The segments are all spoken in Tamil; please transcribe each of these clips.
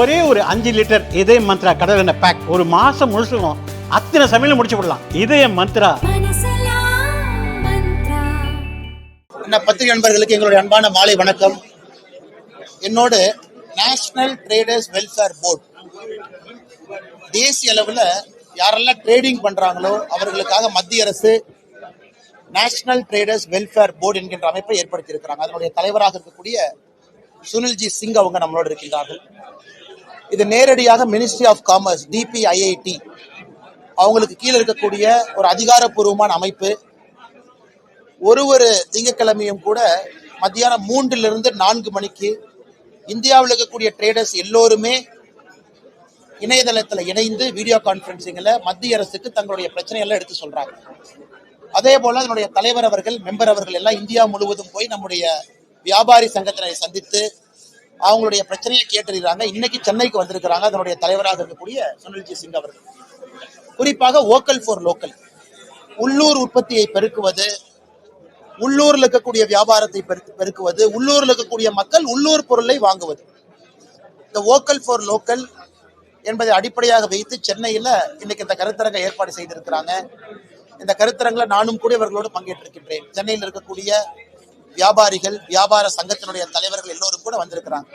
ஒரே ஒரு 5 லிட்டர் இதய மந்த்ரா கடல் எண்ணெய் பேக் ஒரு மாசம் முழுசுக்கும் அத்தனை சமையல முடிச்சு விடலாம். இதய மந்த்ரா. பத்திரிகை நண்பர்களுக்கு எங்களுடைய அன்பான மாலை வணக்கம். என்னோடு நேஷனல் ட்ரேடர்ஸ் வெல்ஃபேர் போர்டு தேசிய அளவில் யாரெல்லாம் ட்ரேடிங் பண்றாங்களோ அவர்களுக்காக மத்திய அரசு நேஷனல் ட்ரேடர்ஸ் வெல்ஃபேர் போர்டு என்கின்ற அமைப்பை ஏற்படுத்தி இருக்கிறாங்க. அதனுடைய தலைவராக இருக்கக்கூடிய சுனில்ஜி சிங் அவங்க நம்மளோடு இருக்கின்றார்கள். இது நேரடியாக மினிஸ்ட்ரி ஆஃப் காமர்ஸ் DPIIT அவங்களுக்கு கீழே இருக்கக்கூடிய ஒரு அதிகாரப்பூர்வமான அமைப்பு. ஒரு திங்கட்கிழமையும் கூட மத்தியானம் 3 to 4 மணிக்கு இந்தியாவில் இருக்கக்கூடிய ட்ரேடர்ஸ் எல்லோருமே இணையதளத்தில் இணைந்து வீடியோ கான்ஃபரன்சிங்கில் மத்திய அரசுக்கு தங்களுடைய பிரச்சனையெல்லாம் எடுத்து சொல்றாங்க. அதே போல அதனுடைய தலைவர் அவர்கள் மெம்பர் அவர்கள் எல்லாம் இந்தியா முழுவதும் போய் நம்முடைய வியாபாரி சங்கத்தினரை சந்தித்து அவங்களுடைய பிரச்சனையை கேட்டறிகிறாங்க. இன்னைக்கு சென்னைக்கு வந்திருக்கிறாங்க அதனுடைய தலைவராக இருக்கக்கூடிய சுனில்ஜி சிங் அவர்கள். குறிப்பாக வோக்கல் ஃபார் லோக்கல், உள்ளூர் உற்பத்தியை பெருக்குவது, உள்ளூரில் இருக்கக்கூடிய வியாபாரத்தை பெருக்குவது, உள்ளூரில் இருக்கக்கூடிய மக்கள் உள்ளூர் பொருளை வாங்குவது. இந்த வோக்கல் ஃபார் லோக்கல் என்பதை அடிப்படையாக வைத்து சென்னையில் இன்னைக்கு இந்த கருத்தரங்கை ஏற்பாடு செய்திருக்கிறாங்க. இந்த கருத்தரங்கில் நானும் கூட இவர்களோடு பங்கேற்றிருக்கின்றேன். சென்னையில் இருக்கக்கூடிய வியாபாரிகள், வியாபார சங்கத்தினுடைய தலைவர்கள் எல்லோரும் கூட வந்திருக்கிறாங்க.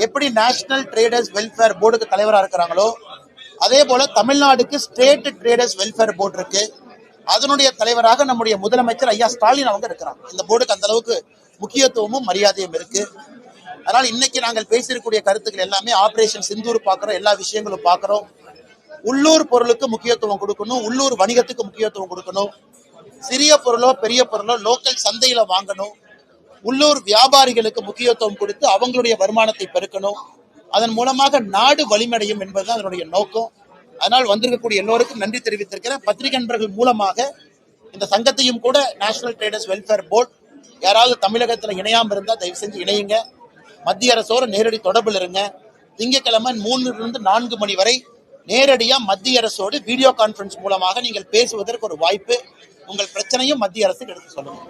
எப்படி நேஷனல் ட்ரேடர்ஸ் வெல்ஃபேர் போர்டுக்கு தலைவராக இருக்கிறாங்களோ அதே போல தமிழ்நாடுக்கு ஸ்டேட் ட்ரேடர்ஸ் வெல்ஃபேர் போர்டு இருக்கு. அதனுடைய தலைவராக நம்முடைய முதலமைச்சர் ஐயா ஸ்டாலின் அவங்க இருக்கிறாங்க. இந்த போர்டுக்கு அந்த அளவுக்கு முக்கியத்துவமும் மரியாதையும் இருக்கு. அதனால இன்னைக்கு நாங்கள் பேசியிருக்கக்கூடிய கருத்துக்கள் எல்லாமே ஆபரேஷன் சிந்தூர் பார்க்கிறோம், எல்லா விஷயங்களும் பார்க்கிறோம். உள்ளூர் பொருளுக்கு முக்கியத்துவம் கொடுக்கணும், உள்ளூர் வணிகத்துக்கு முக்கியத்துவம் கொடுக்கணும், சிறிய பொருளோ பெரிய பொருளோ லோக்கல் சந்தையில வாங்கணும், உள்ளூர் வியாபாரிகளுக்கு முக்கியத்துவம் கொடுத்து அவங்களுடைய வருமானத்தை பெருக்கணும். அதன் மூலமாக நாடு வலிமடையும் என்பதுதான் அதனுடைய நோக்கம். அதனால் வந்திருக்கக்கூடிய எல்லோருக்கும் நன்றி தெரிவித்திருக்கிறேன். பத்திரிகை நண்பர்கள் மூலமாக இந்த சங்கத்தையும் கூட நேஷனல் ட்ரேடர்ஸ் வெல்ஃபேர் போர்டு யாராவது தமிழகத்தில் இணையாமல் இருந்தால் தயவு செஞ்சு இணையுங்க. மத்திய அரசோடு நேரடி தொடர்பில் இருங்க. திங்கட்கிழமை 3 to 4 மணி வரை நேரடியாக மத்திய அரசோடு வீடியோ கான்ஃபரன்ஸ் மூலமாக நீங்கள் பேசுவதற்கு ஒரு வாய்ப்பு. உங்கள் பிரச்சனையும் மத்திய அரசுக்கு எடுத்து சொல்லுங்க.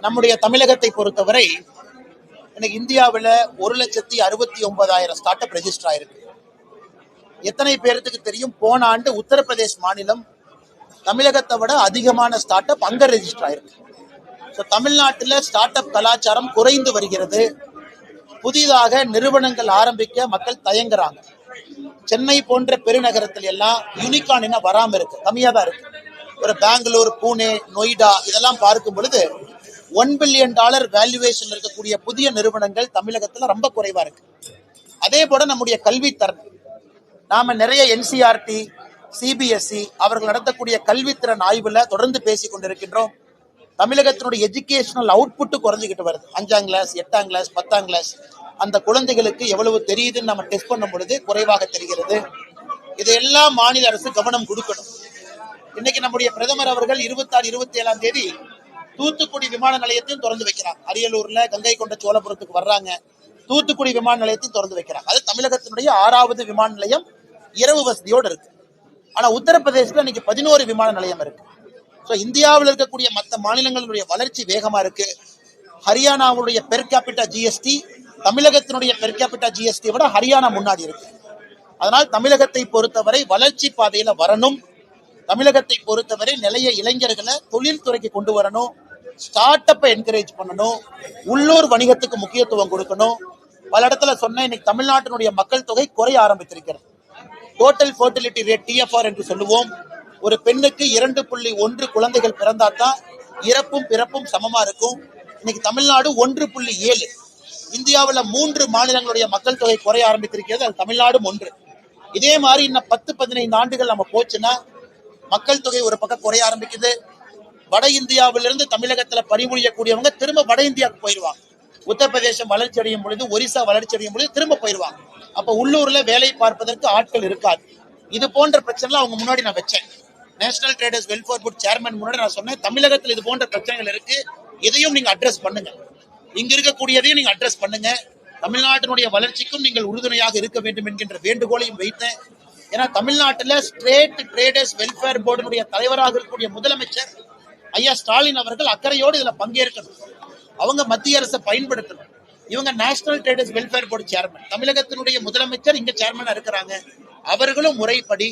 நம்முடைய தமிழகத்தை பொறுத்தவரை இன்னைக்கு இந்தியாவில் 1,69,000 ஸ்டார்ட் அப் ரெஜிஸ்டர் ஆயிருக்கு. எத்தனை பேருக்கு தெரியும், போன ஆண்டு உத்தரப்பிரதேஷ் மாநிலம் தமிழகத்தை விட அதிகமான ஸ்டார்ட் அப் அங்க ரெஜிஸ்டர் ஆயிருக்கு. தமிழ்நாட்டில் ஸ்டார்ட் அப் கலாச்சாரம் குறைந்து வருகிறது. புதிதாக நிறுவனங்கள் ஆரம்பிக்க மக்கள் தயங்குறாங்க. சென்னை போன்ற பெருநகரத்தில் எல்லாம் யூனிகார்ன் என்ன வராம இருக்கு, கம்மியா தான் இருக்கு. ஒரு பெங்களூர், பூனே, நொய்டா இதெல்லாம் பார்க்கும் பொழுது $1 billion வேல்யூவேஷன் இருக்கக்கூடிய புதிய நிறுவனங்கள் தமிழகத்துல ரொம்ப குறைவா இருக்கு. அதே போல நம்முடைய கல்வித்தரம், நாம நிறைய NCERT, CBSE அவர்கள் நடத்தக்கூடிய கல்வித்திறன் ஆய்வுல தொடர்ந்து பேசி கொண்டிருக்கின்றோம். தமிழகத்தினுடைய எஜுகேஷனல் அவுட்புட் குறைஞ்சிக்கிட்டு வருது. 5ஆம் கிளாஸ், 8ஆம் கிளாஸ், 10ஆம் கிளாஸ் அந்த குழந்தைகளுக்கு எவ்வளவு தெரியுதுன்னு நம்ம டெஸ்ட் பண்ணும் பொழுது குறைவாக தெரிகிறது. இதையெல்லாம் மாநில அரசு கவனம் கொடுக்கணும். இன்னைக்கு நம்முடைய பிரதமர் அவர்கள் 26, 27ஆம் தேதி தூத்துக்குடி விமான நிலையத்தையும் திறந்து வைக்கிறாங்க. அரியலூர்ல கங்கை கொண்ட சோழபுரத்துக்கு வர்றாங்க, தூத்துக்குடி விமான நிலையத்தையும் திறந்து வைக்கிறாங்க. அது தமிழகத்தினுடைய 6வது விமான நிலையம், இரவு வசதியோடு இருக்கு. ஆனா உத்தரப்பிரதேசத்துல இன்னைக்கு 11 விமான நிலையம் இருக்கு. இந்தியாவில் இருக்கக்கூடிய மற்ற மாநிலங்களுடைய வளர்ச்சி வேகமா இருக்கு. ஹரியானாவுடைய பெர் கேபிட்டா GST தமிழகத்தினுடைய பெர் கேபிட்டா GST விட ஹரியானா முன்னாடி இருக்கு. அதனால் தமிழகத்தை பொறுத்தவரை வளர்ச்சி பாதையில வரணும். தமிழகத்தை பொறுத்தவரை நிறைய இளைஞர்களை தொழில்துறைக்கு கொண்டு வரணும், ஸ்டார்ட் அப்பை என்கரேஜ் பண்ணணும், உள்ளூர் வணிகத்துக்கு முக்கியத்துவம் கொடுக்கணும். பல இடத்துல சொன்ன இன்னைக்கு தமிழ்நாட்டினுடைய மக்கள் தொகை குறைய ஆரம்பித்திருக்கிறது. டோட்டல் ஃபர்டிலிட்டி ரேட் TFR என்று சொல்லுவோம். ஒரு பெண்ணுக்கு 2.1 குழந்தைகள் பிறந்தாதான் இறப்பும் பிறப்பும் சமமா இருக்கும். இன்னைக்கு தமிழ்நாடு 1.7. இந்தியாவில் 3 மாநிலங்களுடைய மக்கள் தொகை குறைய ஆரம்பித்திருக்கிறது. அது தமிழ்நாடும் ஒன்று. இதே மாதிரி இன்னும் 10-15 ஆண்டுகள் நம்ம போச்சுன்னா மக்கள் தொகை ஒரு பக்கம் குறைய ஆரம்பிக்குது. வட இந்தியாவிலிருந்து தமிழகத்துல பணிபுரியக்கூடியவங்க திரும்ப வட இந்தியாவுக்கு போயிடுவாங்க. உத்தரப்பிரதேசம் வளர்ச்சி அடையும் பொழுது, ஒரிசா வளர்ச்சி அடையும் பொழுது திரும்ப போயிடுவாங்க. அப்ப உள்ளூர்ல வேலை பார்ப்பதற்கு ஆட்கள் இருக்காது. இது போன்ற பிரச்சனை அவங்க முன்னாடி நான் வச்சேன். National traders welfare board chairman முன்னாடி நான் சொன்னேன், தமிழகத்தில் இது போன்ற பிரச்சனைகள் இருக்கு, இதையும் நீங்க அட்ரஸ் பண்ணுங்க, இங்க இருக்கக்கூடியதையும் நீங்க அட்ரஸ் பண்ணுங்க, தமிழ்நாட்டினுடைய வளர்ச்சிக்கும் நீங்கள் உறுதுணையாக இருக்க வேண்டும் என்கின்ற வேண்டுகோளையும் வைத்தேன். ஏன்னா தமிழ்நாட்டில் ஸ்டேட் ட்ரேடர்ஸ் வெல்ஃபேர் போர்டுடைய தலைவராக இருக்கக்கூடிய முதலமைச்சர் ஐயா ஸ்டாலின் அவர்கள் அக்கறையோடு இதுல பங்கேற்கணும். அவங்க மத்திய அரசை பயன்படுத்தணும். இவங்க national traders welfare board chairman, தமிழகத்தினுடைய முதலமைச்சர் இங்க சேர்மனா இருக்கிறாங்க. அவர்களும் முறைப்படி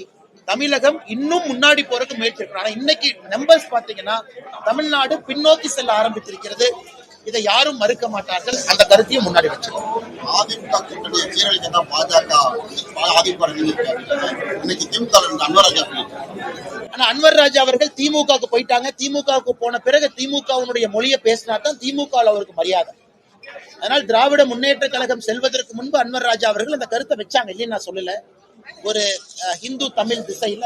தமிழகம் இன்னும் முன்னாடி போறதுக்கு முயற்சி இருக்கிறாங்க. இன்னைக்கு நம்பர்ஸ் பாத்தீங்கன்னா தமிழ்நாடு பின்னோக்கி செல்ல ஆரம்பித்திருக்கிறது. இதை யாரும் மறுக்க மாட்டார்கள். அந்த கருத்தையும் முன்னாடி வச்சிருக்கோம். அதிமுக கூட்டணியை சீரழிக்க தான் பாஜக அதிமுக இன்னைக்கு திமுக அன்வராஜா. ஆனா அன்வர் ராஜா அவர்கள் திமுகவுக்கு போயிட்டாங்க. திமுகவுக்கு போன பிறகு திமுகவுடைய மொழியை பேசினா தான் திமுக அவருக்கு மரியாதை. அதனால் திராவிட முன்னேற்ற கழகம் செல்வதற்கு முன்பு அன்வர் ராஜா அவர்கள் அந்த கருத்தை வச்சாங்க, இல்லைன்னு நான் சொல்லல. ஒரு ஹிந்து தமிழ் திசையில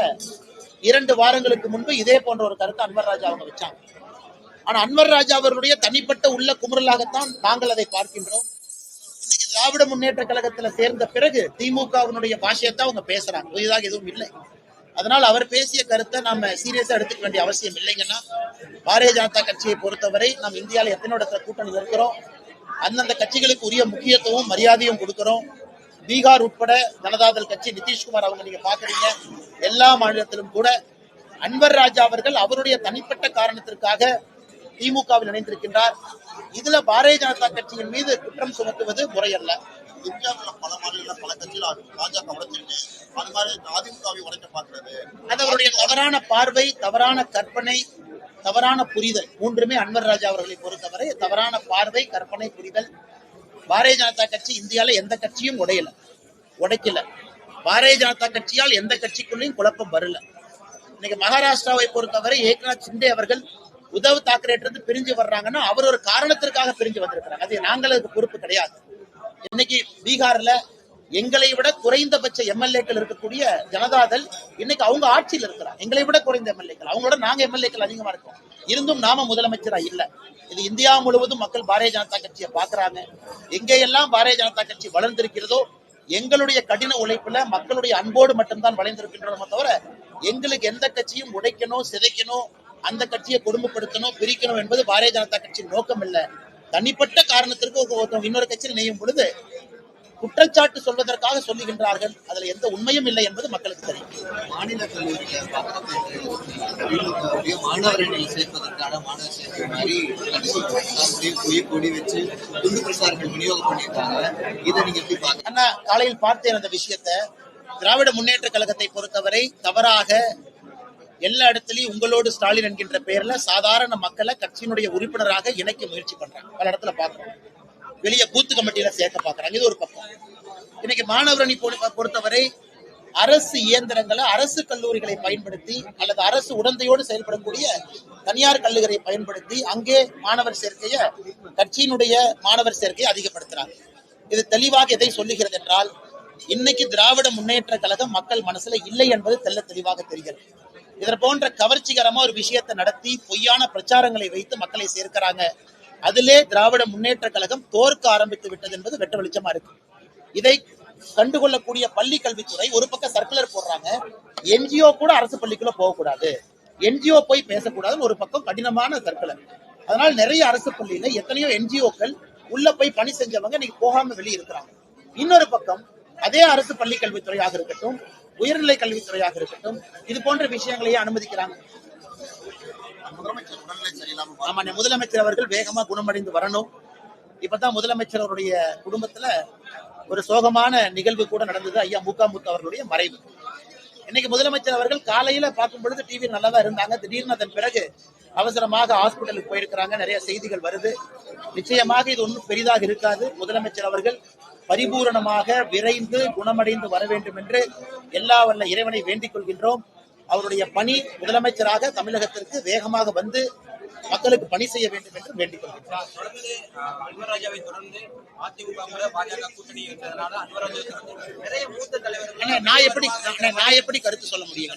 2 வாரங்களுக்கு முன்பு இதே போன்ற ஒரு கருத்தை அன்வர் ராஜா அவங்க வச்சாங்க. ஆனா அன்வர் ராஜா அவர்களுடைய தனிப்பட்ட உள்ள குமுறலாகத்தான் நாங்கள் அதை பார்க்கின்றோம். இன்னைக்கு திராவிட முன்னேற்ற கழகத்துல சேர்ந்த பிறகு திமுகவினுடைய பாஷையத்தான் அவங்க பேசுறாங்க, புதிதாக எதுவும் இல்லை. அதனால் அவர் பேசிய கருத்தை நாம சீரியஸா எடுத்துக்க வேண்டிய அவசியம் இல்லைங்கன்னா, பாரதிய ஜனதா கட்சியை பொறுத்தவரை நாம் இந்தியாவில் எத்தனை இடத்துல கூட்டணி இருக்கிறோம், அந்தந்த கட்சிகளுக்கு உரிய முக்கியத்துவம் மரியாதையும் கொடுக்கிறோம். பீகார் உட்பட ஜனதாதள் கட்சி நிதிஷ்குமார் அவங்க நீங்க பாக்குறீங்க, எல்லா மாநிலத்திலும் கூட அன்வர் ராஜா அவர்கள் அவருடைய தனிப்பட்ட காரணத்திற்காக திமுகவில் இணைந்திருக்கின்றார். இதுல பாரதிய ஜனதா கட்சியின் மீது குற்றம் சுமத்துவது முறையல்ல. இந்தியாவில் பல மாநிலங்களில் பல கட்சிகள் பாஜக உடைச்சிருக்கு, அது மாதிரி அதிமுகவை உடைக்க பார்க்கிறது. அது அவருடைய தவறான பார்வை, தவறான கற்பனை, தவறான புரிதல். மூன்றுமே அன்வர் ராஜா அவர்களை பொறுத்தவரை தவறான பார்வை, கற்பனை, புரிதல். பாரதிய ஜனதா கட்சி இந்தியால எந்த கட்சியும் உடைக்கல. பாரதிய ஜனதா கட்சியால் எந்த கட்சிக்குள்ளேயும் குழப்பம் வரல. இன்னைக்கு மகாராஷ்டிராவை பொறுத்தவரை ஏக்நாத் சிண்டே அவர்கள் உத்தவ் தாக்கரே பிரிஞ்சு வர்றாங்கன்னா அவர் ஒரு காரணத்திற்காக பிரிஞ்சு வந்திருக்கிறாங்க. அது நாங்களுக்கு பொறுப்பு கிடையாது. இன்னைக்கு பீகார்ல எங்களை விட குறைந்தபட்ச எம்எல்ஏக்கள் இருக்கக்கூடிய ஜனதாதள் இன்னைக்கு அவங்க ஆட்சியில் இருக்கிறாங்க. எங்களை விட குறைந்த எம்எல்ஏக்கள், அவங்களோட நாங்க எம்எல்ஏக்கள் அதிகமா இருக்கோம். இருந்தும் நாம முதலமைச்சரா இல்ல. இது இந்தியா முழுவதும் மக்கள் பாரதிய ஜனதா கட்சியை பாக்குறாங்க. எங்கெல்லாம் பாரதிய ஜனதா கட்சி வளர்ந்திருக்கிறதோ எங்களுடைய கடின உழைப்புல மக்களுடைய அன்போடு மட்டும்தான் வளைந்திருக்கின்றோம் தவிர எங்களுக்கு எந்த கட்சியும் உடைக்கணும், சிதைக்கணும், அந்த கட்சியை கொடுமைப்படுத்தணும், பிரிக்கணும் என்பது பாரதிய ஜனதா கட்சியின் நோக்கம் இல்லை. தனிப்பட்ட காரணத்திற்கு இன்னொரு கட்சியில் நெய்யும் பொழுது குற்றச்சாட்டு சொல்வதற்காக சொல்லுகின்றார்கள். அதுல எந்த உண்மையும் இல்லை என்பது மக்களுக்கு தெரியும். மாநில கல்லூரியில் மாணவர்களை சேர்ப்பதற்கான மாணவர் சேர்க்கை மாதிரி கொடி வச்சு துண்டு பிரசாரங்கள் விநியோகம் பண்ணியிருக்காங்க. இதை நீங்க எப்படி பாக்க? அண்ணா காலையில் பார்த்தேன் அந்த விஷயத்தை. திராவிட முன்னேற்ற கழகத்தை பொறுத்தவரை தவறாக எல்லா இடத்துலயும் உங்களோடு ஸ்டாலின் என்கின்ற பெயர்ல சாதாரண மக்களை கட்சியினுடைய உறுப்பினராக இணைக்க முயற்சி பண்றாங்க. பல இடத்துல பாக்குறோம். வெளியே பூத்து கமிட்டியில சேர்க்க பாக்குறாங்க. இது ஒரு பக்கம். இன்னைக்கு மாணவரணி பொறுத்தவரை அரசு இயந்திரங்களை, அரசு கல்லூரிகளை பயன்படுத்தி அல்லது அரசு உடந்தையோடு செயல்படக்கூடிய தனியார் கல்லூரிகளை பயன்படுத்தி அங்கே மாணவர் சேர்க்கைய கட்சியினுடைய மாணவர் சேர்க்கையை அதிகப்படுத்துறாங்க. இது தெளிவாக எதை சொல்லுகிறது என்றால், இன்னைக்கு திராவிட முன்னேற்ற கழகம் மக்கள் மனசுல இல்லை என்பது தெல்ல தெளிவாக தெரிகிறது. இதற்கு போன்ற கவர்ச்சிகரமா ஒரு விஷயத்தை நடத்தி பொய்யான பிரச்சாரங்களை வைத்து மக்களை சேர்க்கிறாங்க. அதிலே திராவிட முன்னேற்ற கழகம் தோற்க ஆரம்பித்து விட்டது என்பது வெட்ட வெளிச்சமா இருக்கு. இதை கண்டுகொள்ளக்கூடிய பள்ளி கல்வித்துறை ஒரு பக்கம் சர்க்குலர் போடுறாங்க, என்ஜிஓ கூட அரசு பள்ளிக்குள்ள போகக்கூடாது, என்ஜிஓ போய் பேசக்கூடாதுன்னு ஒரு பக்கம் கடினமான சர்க்குலர். அதனால நிறைய அரசு பள்ளியில எத்தனையோ என்ஜிஓக்கள் உள்ள போய் பணி செஞ்சவங்க இன்னைக்கு போகாம வெளியே இருக்கிறாங்க. இன்னொரு பக்கம் அதே அரசு பள்ளி கல்வித்துறையாக இருக்கட்டும், உயர்நிலை கல்வித்துறையாக இருக்கட்டும், இது போன்ற விஷயங்களையே அனுமதிக்கிறாங்க. முதலமைச்சர் அவர்கள் வேகமா குணமடைந்து வரணும். இப்பதான் முதலமைச்சர் அவருடைய குடும்பத்துல ஒரு சோகமான நிகழ்வு கூட நடந்தது. ஐயா முகாமுத்து அவர்களுடைய மறைவு. இன்னைக்கு முதலமைச்சர் அவர்கள் காலையில பார்க்கும் பொழுது டிவி நல்லாதான் இருந்தாங்க. திடீர்னு அதன் பிறகு அவசரமாக ஹாஸ்பிட்டலுக்கு போயிருக்கிறாங்க. நிறைய செய்திகள் வருது. நிச்சயமாக இது ஒன்றும் பெரிதாக இருக்காது. முதலமைச்சர் அவர்கள் பரிபூரணமாக விரைந்து குணமடைந்து வர வேண்டும் என்று எல்லா வல்ல இறைவனை வேண்டிக் கொள்கின்றோம். அவருடைய பணி முதலமைச்சராக தமிழகத்திற்கு வேகமாக வந்து மக்களுக்கு பணி செய்ய வேண்டும் என்று வேண்டிக் கொள்கின்றோம். நான் எப்படி கருத்து சொல்ல முடியும்?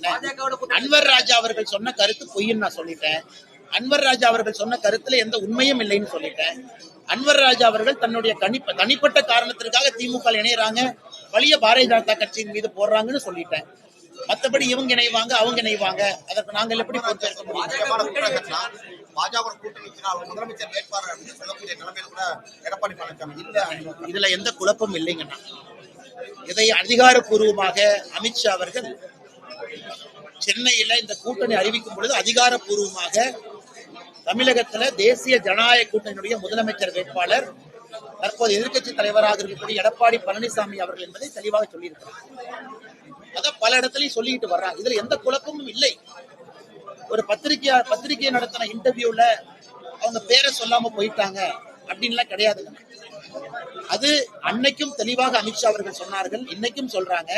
அன்வர் ராஜா அவர்கள் சொன்ன கருத்து பொய்ன்னு நான் சொல்லிட்டேன். அன்வர் ராஜா அவர்கள் சொன்ன கருத்துல எந்த உண்மையும் இல்லைன்னு சொல்லிட்டேன். அன்வர் ராஜா அவர்கள் தன்னுடைய தனிப்பட்ட காரணத்திற்காக திமுக இணையறாங்க, வலிய பாரதிய ஜனதா கட்சியின் மீது போடுறாங்கன்னு சொல்லிட்டேன். மற்றபடி இவங்க இணைவாங்க, அவங்க இணைவாங்க, அதற்கு நாங்கள் எப்படி பொறுப்பேற்க முடியும்? முதலமைச்சர் வேட்பாளர் அப்படின்னு சொல்லக்கூடிய நிலைமையில கூட எடப்பாடி பழனிசாமி இல்ல. இதுல எந்த குழப்பம் இல்லைங்கண்ணா. இதை அதிகாரப்பூர்வமாக அமித்ஷா அவர்கள் சென்னையில இந்த கூட்டணி அறிவிக்கும் பொழுது அதிகாரப்பூர்வமாக தமிழகத்துல தேசிய ஜனநாயக கூட்டணியுடைய முதலமைச்சர் வேட்பாளர் தற்போது எதிர்க்கட்சி தலைவராக இருக்கக்கூடிய எடப்பாடி பழனிசாமி அவர்கள் என்பதை தெளிவாக சொல்லியிருக்கிறார். அதான் பல இடத்துலயும் சொல்லிட்டு வர்றாங்க. இதுல எந்த குழப்பமும் இல்லை. ஒரு பத்திரிகை நடத்தின இன்டர்வியூல அவங்க பேரை சொல்லாம போயிட்டாங்க அப்படின்லாம் கிடையாதுங்க. அது அன்னைக்கும் தெளிவாக அமித்ஷா அவர்கள் சொன்னார்கள், இன்னைக்கும் சொல்றாங்க.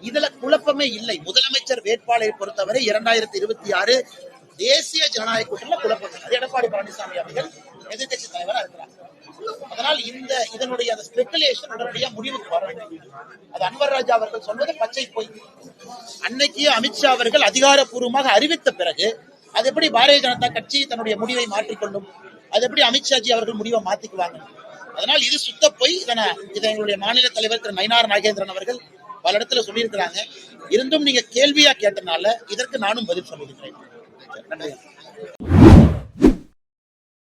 இதுல குழப்பமே இல்லை. முதலமைச்சர் வேட்பாளரை பொறுத்தவரை 2026 தேசிய ஜனநாயக கூட்டணியில குழப்பம் இல்லை. எடப்பாடி பழனிசாமி அவர்கள் எதிர்கட்சி தலைவரா இருக்கிறார். அதனால் இதனுடைய அந்த ஸ்பெகுலேஷன் உடனடியாக முடிவுக்கு வர வேண்டும். அது அன்வர் ராஜா அவர்கள் சொன்னது பச்சை பொய். அன்னைக்கு அமித்ஷா அவர்கள் அதிகாரப்பூர்வமாக அறிவித்த பிறகு அது எப்படி பாரதிய ஜனதா கட்சி தன்னுடைய முடிவை மாற்றிக்கொள்ளும்? அது எப்படி அமித்ஷாஜி அவர்கள் முடிவை மாத்திக்குவாங்க? அதனால் இது சுத்த பொய். இதை எங்களுடைய மாநில தலைவர் திரு நயினார் நாகேந்திரன் அவர்கள் பல இடத்துல சொல்லியிருக்கிறாங்க. இருந்தும் நீங்க கேள்வியா கேட்டனால இதற்கு நானும் பதில் சொல்லியிருக்கிறேன். நன்றி.